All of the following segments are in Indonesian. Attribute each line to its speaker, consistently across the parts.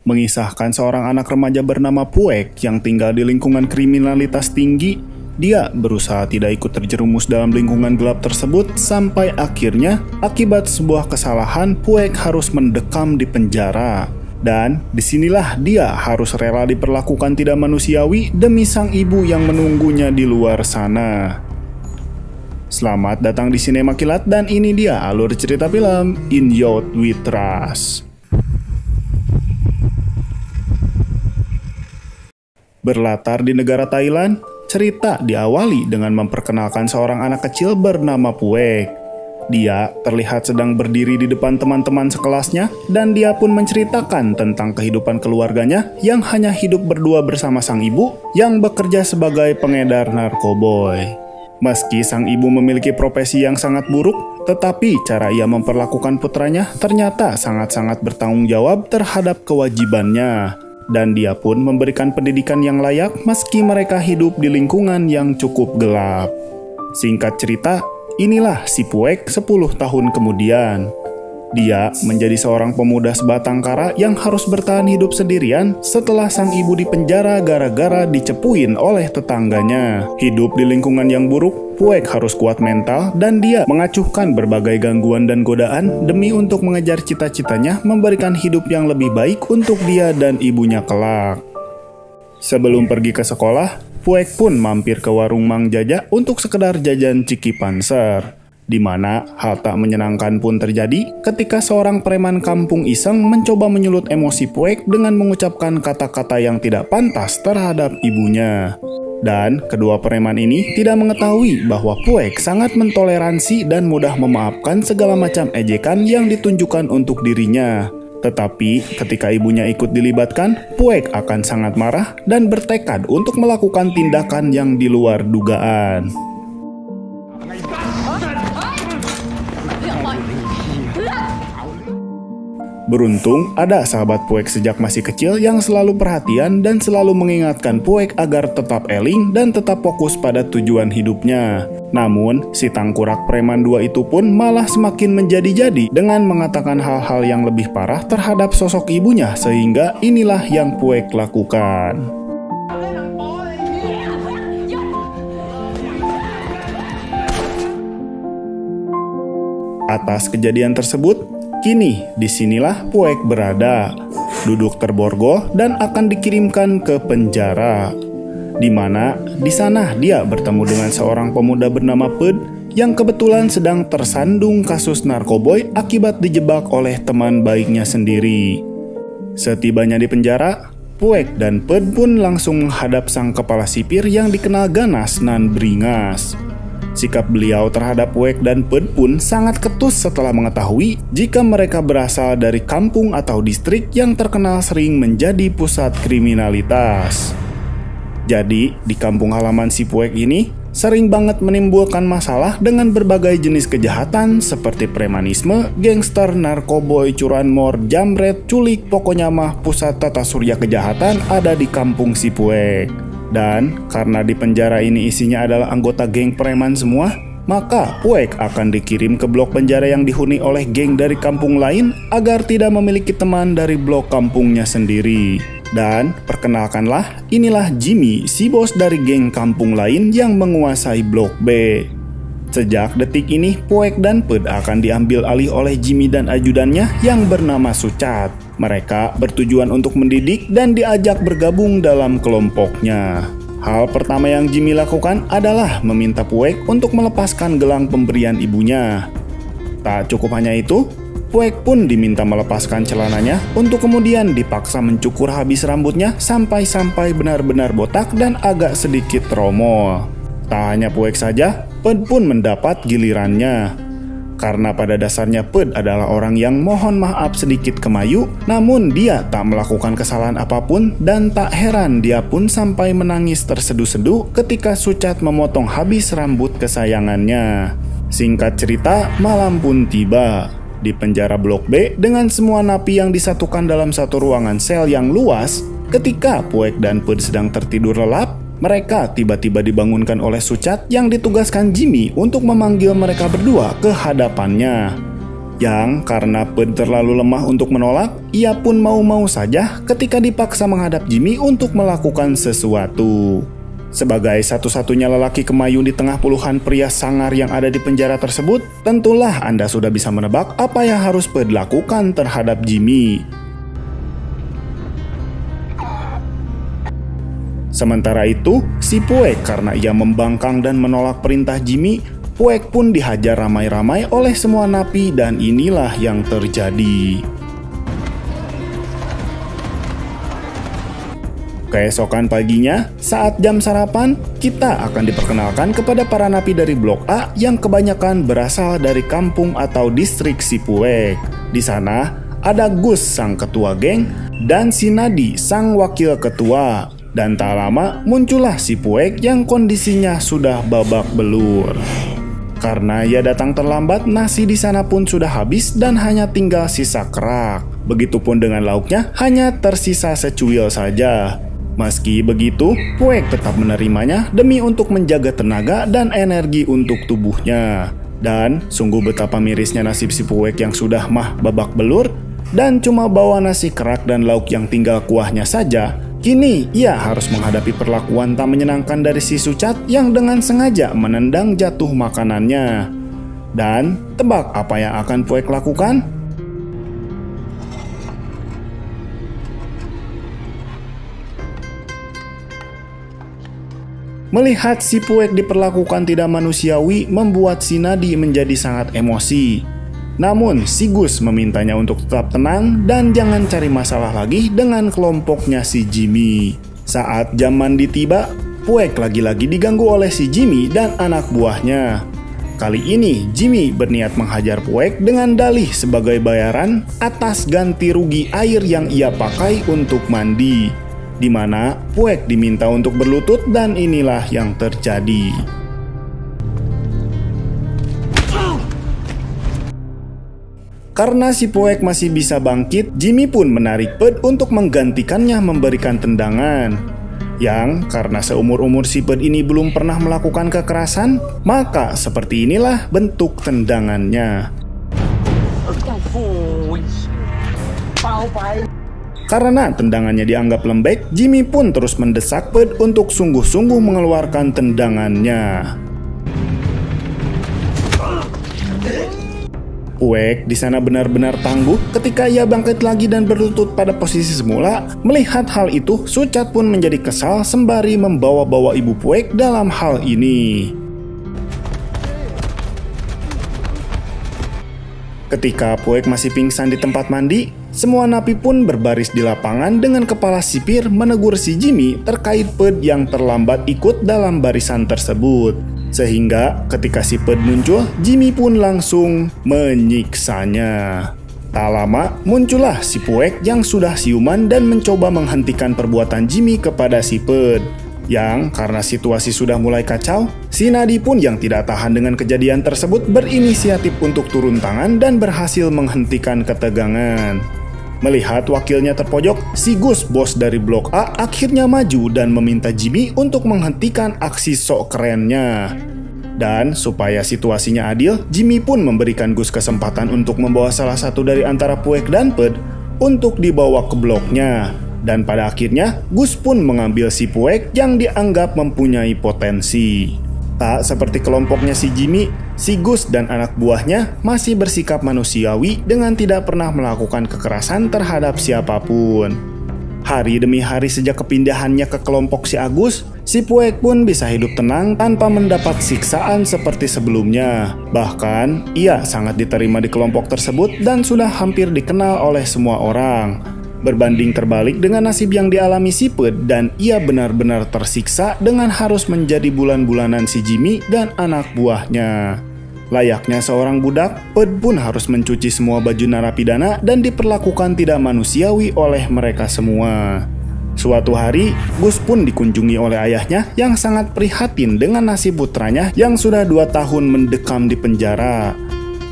Speaker 1: mengisahkan seorang anak remaja bernama Puek yang tinggal di lingkungan kriminalitas tinggi. Dia berusaha tidak ikut terjerumus dalam lingkungan gelap tersebut sampai akhirnya akibat sebuah kesalahan Puek harus mendekam di penjara. Dan disinilah dia harus rela diperlakukan tidak manusiawi demi sang ibu yang menunggunya di luar sana. Selamat datang di Sinema Kilat dan ini dia alur cerita film In Youth We Trust. Berlatar di negara Thailand, cerita diawali dengan memperkenalkan seorang anak kecil bernama Puek. Dia terlihat sedang berdiri di depan teman-teman sekelasnya dan dia pun menceritakan tentang kehidupan keluarganya yang hanya hidup berdua bersama sang ibu yang bekerja sebagai pengedar narkoboy. Meski sang ibu memiliki profesi yang sangat buruk, tetapi cara ia memperlakukan putranya ternyata sangat-sangat bertanggung jawab terhadap kewajibannya. Dan dia pun memberikan pendidikan yang layak meski mereka hidup di lingkungan yang cukup gelap. Singkat cerita, inilah si Puek 10 tahun kemudian. Dia menjadi seorang pemuda sebatang kara yang harus bertahan hidup sendirian setelah sang ibu dipenjara gara-gara dicepuin oleh tetangganya. Hidup di lingkungan yang buruk, Puek harus kuat mental dan dia mengacuhkan berbagai gangguan dan godaan demi untuk mengejar cita-citanya memberikan hidup yang lebih baik untuk dia dan ibunya kelak. Sebelum pergi ke sekolah, Puek pun mampir ke warung Mang Jaja untuk sekedar jajan ciki panser. Di mana hal tak menyenangkan pun terjadi ketika seorang preman kampung iseng mencoba menyulut emosi Puek dengan mengucapkan kata-kata yang tidak pantas terhadap ibunya. Dan kedua preman ini tidak mengetahui bahwa Puek sangat mentoleransi dan mudah memaafkan segala macam ejekan yang ditunjukkan untuk dirinya. Tetapi ketika ibunya ikut dilibatkan, Puek akan sangat marah dan bertekad untuk melakukan tindakan yang di luar dugaan. Beruntung, ada sahabat Puek sejak masih kecil yang selalu perhatian dan selalu mengingatkan Puek agar tetap eling dan tetap fokus pada tujuan hidupnya. Namun, si tangkurak preman 2 itu pun malah semakin menjadi-jadi dengan mengatakan hal-hal yang lebih parah terhadap sosok ibunya sehingga inilah yang Puek lakukan. Atas kejadian tersebut, kini disinilah Puek berada, duduk terborgol dan akan dikirimkan ke penjara. Di mana di sana dia bertemu dengan seorang pemuda bernama Ped yang kebetulan sedang tersandung kasus narkoboy akibat dijebak oleh teman baiknya sendiri. Setibanya di penjara, Puek dan Ped pun langsung menghadap sang kepala sipir yang dikenal ganas nan beringas. Sikap beliau terhadap Puek dan Ped pun sangat ketus setelah mengetahui jika mereka berasal dari kampung atau distrik yang terkenal sering menjadi pusat kriminalitas. Jadi, di kampung halaman si Puek ini sering banget menimbulkan masalah dengan berbagai jenis kejahatan seperti premanisme, gangster, narkoboy, curanmor, jamret, culik, pokoknya mah pusat tata surya kejahatan ada di kampung si Puek. Dan karena di penjara ini isinya adalah anggota geng preman semua, maka Puek akan dikirim ke blok penjara yang dihuni oleh geng dari kampung lain agar tidak memiliki teman dari blok kampungnya sendiri. Dan perkenalkanlah, inilah Jimmy, si bos dari geng kampung lain yang menguasai blok B. Sejak detik ini, Puek dan Ped akan diambil alih oleh Jimmy dan ajudannya yang bernama Sucat. Mereka bertujuan untuk mendidik dan diajak bergabung dalam kelompoknya. Hal pertama yang Jimmy lakukan adalah meminta Puek untuk melepaskan gelang pemberian ibunya. Tak cukup hanya itu, Puek pun diminta melepaskan celananya untuk kemudian dipaksa mencukur habis rambutnya sampai benar-benar botak dan agak sedikit tromol. Tak hanya Puek saja, Ped pun mendapat gilirannya. Karena pada dasarnya Ped adalah orang yang mohon maaf sedikit kemayu, namun dia tak melakukan kesalahan apapun dan tak heran dia pun sampai menangis terseduh-seduh ketika Sucat memotong habis rambut kesayangannya. Singkat cerita, malam pun tiba. Di penjara blok B dengan semua napi yang disatukan dalam satu ruangan sel yang luas, ketika Puek dan Ped sedang tertidur lelap, mereka tiba-tiba dibangunkan oleh Sucat yang ditugaskan Jimmy untuk memanggil mereka berdua ke hadapannya. Yang karena Pud terlalu lemah untuk menolak, ia pun mau-mau saja ketika dipaksa menghadap Jimmy untuk melakukan sesuatu. Sebagai satu-satunya lelaki kemayu di tengah puluhan pria sangar yang ada di penjara tersebut, tentulah Anda sudah bisa menebak apa yang harus Pud lakukan terhadap Jimmy. Sementara itu, si Puek karena ia membangkang dan menolak perintah Jimmy, Puek pun dihajar ramai-ramai oleh semua napi dan inilah yang terjadi. Keesokan paginya, saat jam sarapan, kita akan diperkenalkan kepada para napi dari Blok A yang kebanyakan berasal dari kampung atau distrik si Puek. Di sana, ada Gus sang ketua geng dan si Nadi sang wakil ketua. Dan tak lama muncullah si Puek yang kondisinya sudah babak belur. Karena ia datang terlambat, nasi di sana pun sudah habis dan hanya tinggal sisa kerak. Begitupun dengan lauknya, hanya tersisa secuil saja. Meski begitu, Puek tetap menerimanya demi untuk menjaga tenaga dan energi untuk tubuhnya. Dan sungguh betapa mirisnya nasib si Puek yang sudah babak belur dan cuma bawa nasi kerak dan lauk yang tinggal kuahnya saja. Kini ia harus menghadapi perlakuan tak menyenangkan dari si Sucat yang dengan sengaja menendang jatuh makanannya. Dan tebak apa yang akan Puek lakukan? Melihat si Puek diperlakukan tidak manusiawi membuat si Nadi menjadi sangat emosi. Namun, si Gus memintanya untuk tetap tenang dan jangan cari masalah lagi dengan kelompoknya si Jimmy. Saat jam mandi tiba, Puek lagi-lagi diganggu oleh si Jimmy dan anak buahnya. Kali ini, Jimmy berniat menghajar Puek dengan dalih sebagai bayaran atas ganti rugi air yang ia pakai untuk mandi. Di mana Puek diminta untuk berlutut dan inilah yang terjadi. Karena si Puek masih bisa bangkit, Jimmy pun menarik Pud untuk menggantikannya memberikan tendangan. Yang karena seumur-umur si Pud ini belum pernah melakukan kekerasan, maka seperti inilah bentuk tendangannya. Karena tendangannya dianggap lembek, Jimmy pun terus mendesak Pud untuk sungguh-sungguh mengeluarkan tendangannya. Puek di sana benar-benar tangguh ketika ia bangkit lagi dan berlutut pada posisi semula. Melihat hal itu, Sucat pun menjadi kesal sembari membawa-bawa ibu Puek dalam hal ini. Ketika Puek masih pingsan di tempat mandi, semua napi pun berbaris di lapangan dengan kepala sipir menegur si Jimmy terkait Pud yang terlambat ikut dalam barisan tersebut. Sehingga ketika si Pud muncul, Jimmy pun langsung menyiksanya. Tak lama muncullah si Puek yang sudah siuman dan mencoba menghentikan perbuatan Jimmy kepada si Pud. Yang karena situasi sudah mulai kacau, si Nadi pun yang tidak tahan dengan kejadian tersebut berinisiatif untuk turun tangan dan berhasil menghentikan ketegangan. Melihat wakilnya terpojok, si Gus bos dari Blok A akhirnya maju dan meminta Jimmy untuk menghentikan aksi sok kerennya. Dan supaya situasinya adil, Jimmy pun memberikan Gus kesempatan untuk membawa salah satu dari antara Puek dan Pud untuk dibawa ke bloknya. Dan pada akhirnya, Gus pun mengambil si Puek yang dianggap mempunyai potensi. Tak seperti kelompoknya si Jimmy, si Gus dan anak buahnya masih bersikap manusiawi dengan tidak pernah melakukan kekerasan terhadap siapapun. Hari demi hari sejak kepindahannya ke kelompok si Agus, si Puek pun bisa hidup tenang tanpa mendapat siksaan seperti sebelumnya. Bahkan, ia sangat diterima di kelompok tersebut dan sudah hampir dikenal oleh semua orang. Berbanding terbalik dengan nasib yang dialami si Pud dan ia benar-benar tersiksa dengan harus menjadi bulan-bulanan si Jimmy dan anak buahnya. Layaknya seorang budak, Pud pun harus mencuci semua baju narapidana dan diperlakukan tidak manusiawi oleh mereka semua. Suatu hari, Gus pun dikunjungi oleh ayahnya yang sangat prihatin dengan nasib putranya yang sudah 2 tahun mendekam di penjara.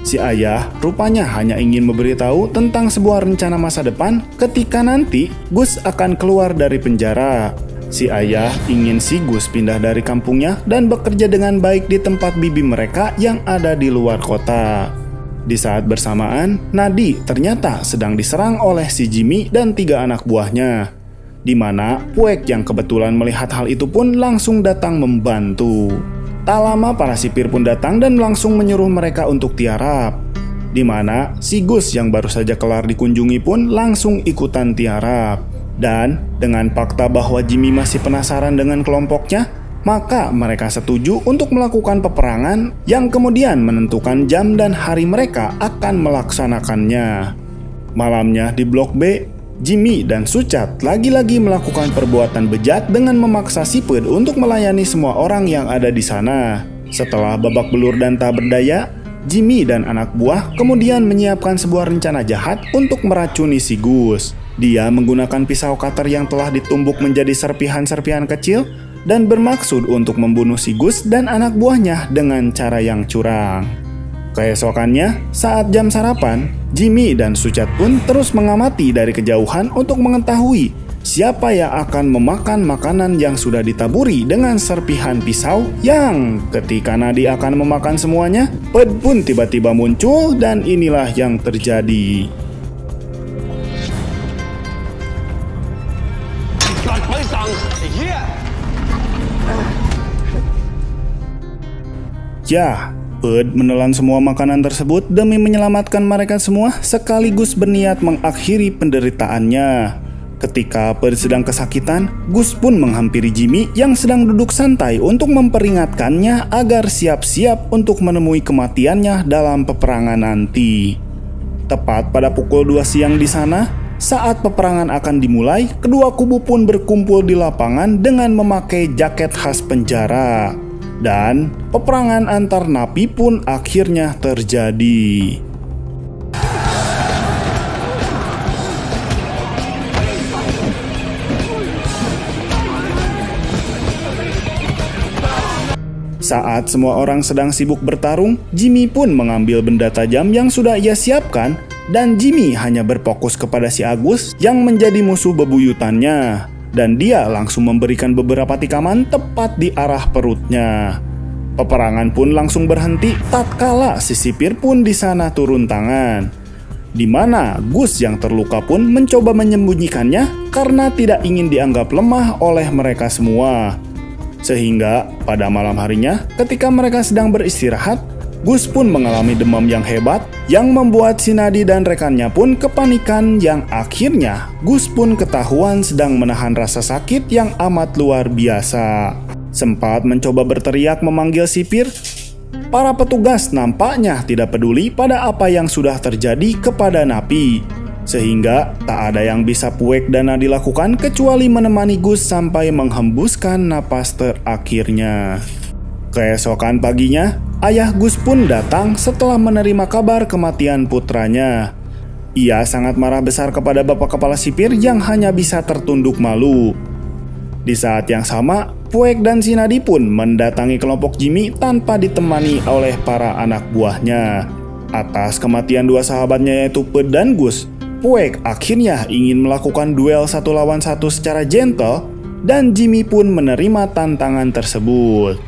Speaker 1: Si ayah rupanya hanya ingin memberitahu tentang sebuah rencana masa depan ketika nanti Gus akan keluar dari penjara. Si ayah ingin si Gus pindah dari kampungnya dan bekerja dengan baik di tempat bibi mereka yang ada di luar kota. Di saat bersamaan, Nadi ternyata sedang diserang oleh si Jimmy dan 3 anak buahnya. Di mana Puek yang kebetulan melihat hal itu pun langsung datang membantu. Tak lama para sipir pun datang dan langsung menyuruh mereka untuk tiarap. Di mana si Gus yang baru saja kelar dikunjungi pun langsung ikutan tiarap. Dan dengan fakta bahwa Jimmy masih penasaran dengan kelompoknya, maka mereka setuju untuk melakukan peperangan yang kemudian menentukan jam dan hari mereka akan melaksanakannya. Malamnya di Blok B, Jimmy dan Sucat lagi-lagi melakukan perbuatan bejat dengan memaksa Siped untuk melayani semua orang yang ada di sana. Setelah babak belur dan tak berdaya, Jimmy dan anak buah kemudian menyiapkan sebuah rencana jahat untuk meracuni si Gus. Dia menggunakan pisau cutter yang telah ditumbuk menjadi serpihan-serpihan kecil dan bermaksud untuk membunuh si Gus dan anak buahnya dengan cara yang curang. Keesokannya, saat jam sarapan, Jimmy dan Sucat pun terus mengamati dari kejauhan untuk mengetahui siapa yang akan memakan makanan yang sudah ditaburi dengan serpihan pisau yang ketika Nadi akan memakan semuanya, Ped pun tiba-tiba muncul dan inilah yang terjadi. Ya, Ped menelan semua makanan tersebut demi menyelamatkan mereka semua sekaligus berniat mengakhiri penderitaannya. Ketika Ped sedang kesakitan, Gus pun menghampiri Jimmy yang sedang duduk santai untuk memperingatkannya agar siap-siap untuk menemui kematiannya dalam peperangan nanti. Tepat pada pukul 2 siang di sana, saat peperangan akan dimulai, kedua kubu pun berkumpul di lapangan dengan memakai jaket khas penjara. Dan peperangan antar napi pun akhirnya terjadi. Saat semua orang sedang sibuk bertarung, Jimmy pun mengambil benda tajam yang sudah ia siapkan dan Jimmy hanya berfokus kepada si Agus yang menjadi musuh bebuyutannya. Dan dia langsung memberikan beberapa tikaman tepat di arah perutnya. Peperangan pun langsung berhenti tatkala si sipir pun di sana turun tangan. Di mana Gus yang terluka pun mencoba menyembunyikannya karena tidak ingin dianggap lemah oleh mereka semua. Sehingga pada malam harinya ketika mereka sedang beristirahat, Gus pun mengalami demam yang hebat yang membuat si Nadi dan rekannya pun kepanikan yang akhirnya Gus pun ketahuan sedang menahan rasa sakit yang amat luar biasa. Sempat mencoba berteriak memanggil sipir, para petugas nampaknya tidak peduli pada apa yang sudah terjadi kepada napi. Sehingga tak ada yang bisa Puek dan Nadi lakukan kecuali menemani Gus sampai menghembuskan napas terakhirnya. Keesokan paginya, ayah Gus pun datang setelah menerima kabar kematian putranya. Ia sangat marah besar kepada bapak kepala sipir yang hanya bisa tertunduk malu. Di saat yang sama, Puek dan si Nadi pun mendatangi kelompok Jimmy tanpa ditemani oleh para anak buahnya. Atas kematian dua sahabatnya yaitu Ped dan Gus, Puek akhirnya ingin melakukan duel 1 lawan 1 secara gentle dan Jimmy pun menerima tantangan tersebut.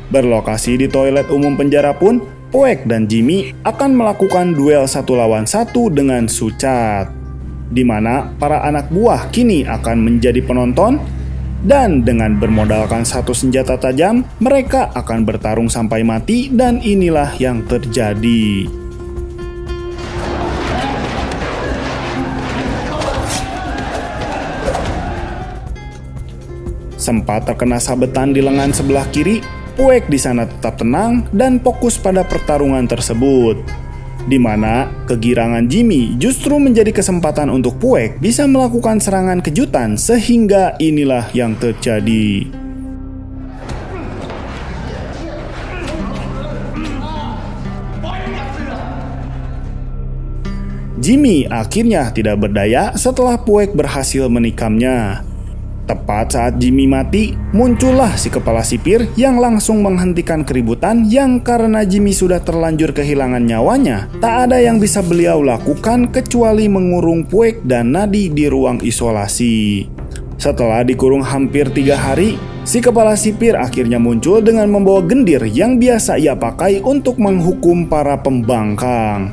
Speaker 1: Berlokasi di toilet umum penjara pun, Puek dan Jimmy akan melakukan duel 1 lawan 1 dengan Sucat, di mana para anak buah kini akan menjadi penonton dan dengan bermodalkan 1 senjata tajam, mereka akan bertarung sampai mati dan inilah yang terjadi. Sempat terkena sabetan di lengan sebelah kiri, Puek di sana tetap tenang dan fokus pada pertarungan tersebut. Di mana kegirangan Jimmy justru menjadi kesempatan untuk Puek bisa melakukan serangan kejutan sehingga inilah yang terjadi. Jimmy akhirnya tidak berdaya setelah Puek berhasil menikamnya. Tepat saat Jimmy mati, muncullah si kepala sipir yang langsung menghentikan keributan yang karena Jimmy sudah terlanjur kehilangan nyawanya. Tak ada yang bisa beliau lakukan kecuali mengurung Puek dan Nadi di ruang isolasi. Setelah dikurung hampir 3 hari, si kepala sipir akhirnya muncul dengan membawa gendir yang biasa ia pakai untuk menghukum para pembangkang.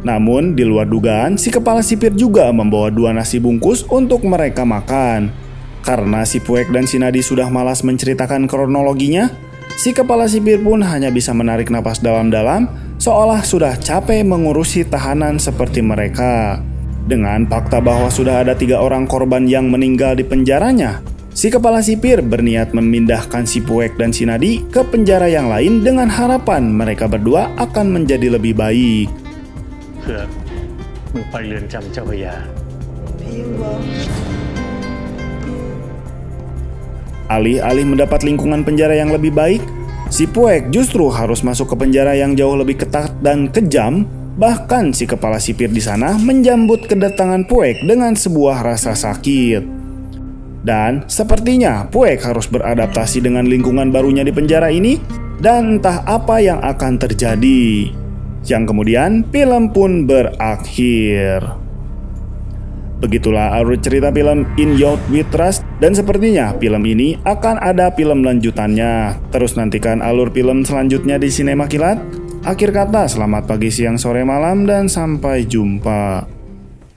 Speaker 1: Namun di luar dugaan, si kepala sipir juga membawa 2 nasi bungkus untuk mereka makan. Karena si Puek dan si Nadi sudah malas menceritakan kronologinya, si kepala sipir pun hanya bisa menarik napas dalam-dalam, seolah sudah capek mengurusi tahanan seperti mereka. Dengan fakta bahwa sudah ada 3 orang korban yang meninggal di penjaranya, si kepala sipir berniat memindahkan si Puek dan si Nadi ke penjara yang lain dengan harapan mereka berdua akan menjadi lebih baik.
Speaker 2: เพื่อมึงไปเรือนจำเจ้าพระยา
Speaker 1: Alih-alih mendapat lingkungan penjara yang lebih baik, si Puek justru harus masuk ke penjara yang jauh lebih ketat dan kejam. Bahkan si kepala sipir di sana menyambut kedatangan Puek dengan sebuah rasa sakit. Dan sepertinya Puek harus beradaptasi dengan lingkungan barunya di penjara ini, dan entah apa yang akan terjadi. Yang kemudian film pun berakhir. Begitulah alur cerita film In Youth We Trust, dan sepertinya film ini akan ada film lanjutannya. Terus nantikan alur film selanjutnya di Sinema Kilat. Akhir kata, selamat pagi, siang, sore, malam, dan sampai jumpa.